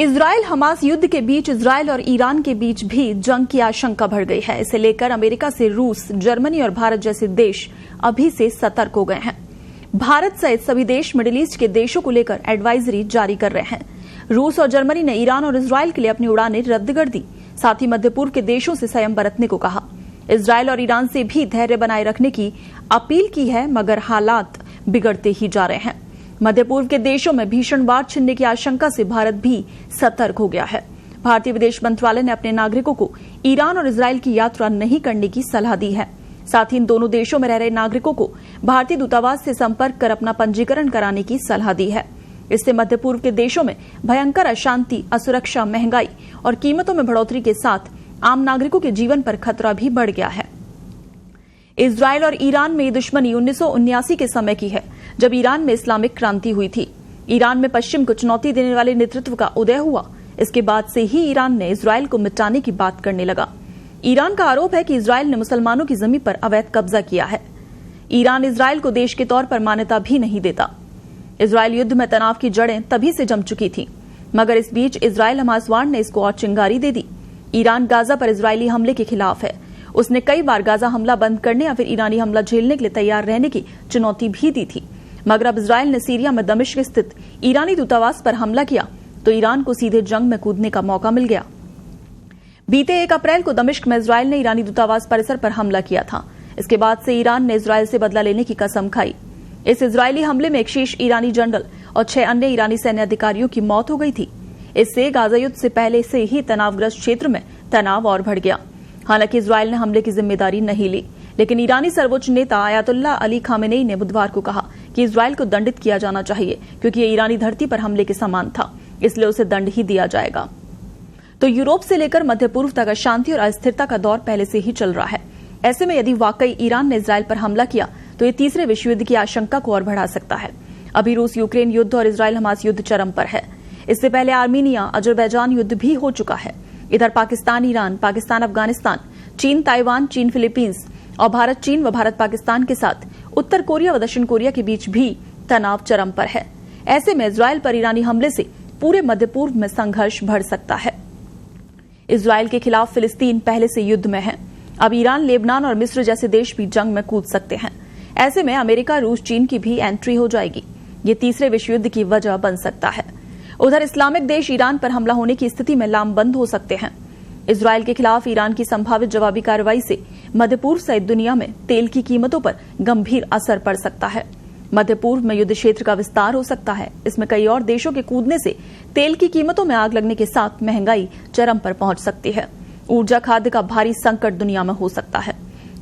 Israel Hamas युद्ध के बीच Israel और ईरान के बीच भी जंग की आशंका बढ़ गई है। इसे लेकर अमेरिका से रूस, जर्मनी और भारत जैसे देश अभी से सतर्क हो गए हैं। भारत सहित सभी देश मिडिल ईस्ट के देशों को लेकर एडवाइजरी जारी कर रहे हैं। रूस और जर्मनी ने ईरान और इजरायल के लिए अपनी उड़ानें रद्द कर दी। साथ ही मध्य पूर्व के देशों से संयम बरतने को कहा। इजरायल और ईरान से भी धैर्य बनाए रखने की अपील की है, मगर हालात बिगड़ते ही जा रहे हैं। मध्य पूर्व के देशों में भीषण बाढ़ छिड़ने की आशंका से भारत भी सतर्क हो गया है। भारतीय विदेश मंत्रालय ने अपने नागरिकों को ईरान और इजरायल की यात्रा नहीं करने की सलाह दी है। साथ ही इन दोनों देशों में रह रहे नागरिकों को भारतीय दूतावास से संपर्क कर अपना पंजीकरण कराने की सलाह दी है। इससे मध्य पूर्व के देशों में भयंकर अशांति, असुरक्षा, महंगाई और कीमतों में बढ़ोतरी के साथ आम नागरिकों के जीवन पर खतरा भी बढ़ गया है। इजरायल और ईरान में ये दुश्मनी 1979 के समय की है, जब ईरान में इस्लामिक क्रांति हुई थी। ईरान में पश्चिम को चुनौती देने वाले नेतृत्व का उदय हुआ। इसके बाद से ही ईरान ने इजरायल को मिटाने की बात करने लगा। ईरान का आरोप है कि इजरायल ने मुसलमानों की जमीन पर अवैध कब्जा किया है। ईरान इजरायल को देश के तौर पर मान्यता भी नहीं देता। इजरायल युद्ध में तनाव की जड़ें तभी से जम चुकी थी, मगर इस बीच इजरायल हमास वार ने इसको और चिंगारी दे दी। ईरान गाजा पर इजरायली हमले के खिलाफ है। उसने कई बार गाजा हमला बंद करने या फिर ईरानी हमला झेलने के लिए तैयार रहने की चुनौती भी दी थी, मगर अब इजरायल ने सीरिया में दमिश्क स्थित ईरानी दूतावास पर हमला किया तो ईरान को सीधे जंग में कूदने का मौका मिल गया। बीते 1 अप्रैल को दमिश्क में इजरायल ने ईरानी दूतावास परिसर पर हमला किया था। इसके बाद से ईरान ने इजरायल से बदला लेने की कसम खाई। इस इजरायली हमले में एक शीर्ष ईरानी जनरल और 6 अन्य ईरानी सैन्य अधिकारियों की मौत हो गई थी। इससे गाजा युद्ध से पहले से ही तनावग्रस्त क्षेत्र में तनाव और बढ़ गया। हालांकि इजरायल ने हमले की जिम्मेदारी नहीं ली, लेकिन ईरानी सर्वोच्च नेता आयतुल्लाह अली खामेनेई ने बुधवार को कहा कि इजरायल को दंडित किया जाना चाहिए, क्योंकि ये ईरानी धरती पर हमले के समान था, इसलिए उसे दंड ही दिया जाएगा। तो यूरोप से लेकर मध्य पूर्व तक अशांति और अस्थिरता का दौर पहले से ही चल रहा है। ऐसे में यदि वाकई ईरान ने इजरायल पर हमला किया तो ये तीसरे विश्व युद्ध की आशंका को और बढ़ा सकता है। अभी रूस यूक्रेन युद्ध और इजरायल हमास युद्ध चरम पर है। इससे पहले आर्मीनिया अजरबैजान युद्ध भी हो चुका है। इधर पाकिस्तान ईरान, पाकिस्तान अफगानिस्तान, चीन ताइवान, चीन फिलीपींस और भारत चीन व भारत पाकिस्तान के साथ उत्तर कोरिया व दक्षिण कोरिया के बीच भी तनाव चरम पर है। ऐसे में इजरायल पर ईरानी हमले से पूरे मध्य पूर्व में संघर्ष बढ़ सकता है। इजरायल के खिलाफ फिलिस्तीन पहले से युद्ध में है। अब ईरान, लेबनान और मिस्र जैसे देश भी जंग में कूद सकते हैं। ऐसे में अमेरिका, रूस, चीन की भी एंट्री हो जाएगी। ये तीसरे विश्व युद्ध की वजह बन सकता है। उधर इस्लामिक देश ईरान पर हमला होने की स्थिति में लामबंद हो सकते हैं। इजरायल के खिलाफ ईरान की संभावित जवाबी कार्रवाई से मध्य पूर्व सहित दुनिया में तेल की कीमतों पर गंभीर असर पड़ सकता है। मध्य पूर्व में युद्ध क्षेत्र का विस्तार हो सकता है। इसमें कई और देशों के कूदने से तेल की कीमतों में आग लगने के साथ महंगाई चरम पर पहुंच सकती है। ऊर्जा खाद्य का भारी संकट दुनिया में हो सकता है।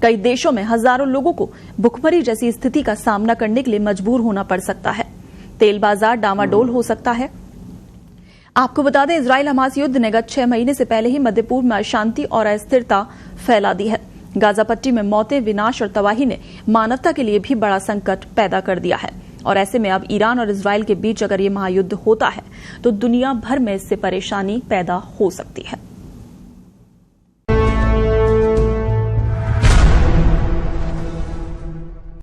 कई देशों में हजारों लोगों को भुखमरी जैसी स्थिति का सामना करने के लिए मजबूर होना पड़ सकता है। तेल बाजार डामाडोल हो सकता है। आपको बता दें, इजरायल हमास युद्ध ने गत 6 महीने से पहले ही मध्य पूर्व में अशांति और अस्थिरता फैला दी है। गाजा पट्टी में मौतें, विनाश और तबाही ने मानवता के लिए भी बड़ा संकट पैदा कर दिया है। और ऐसे में अब ईरान और इजरायल के बीच अगर ये महायुद्ध होता है तो दुनिया भर में इससे परेशानी पैदा हो सकती है।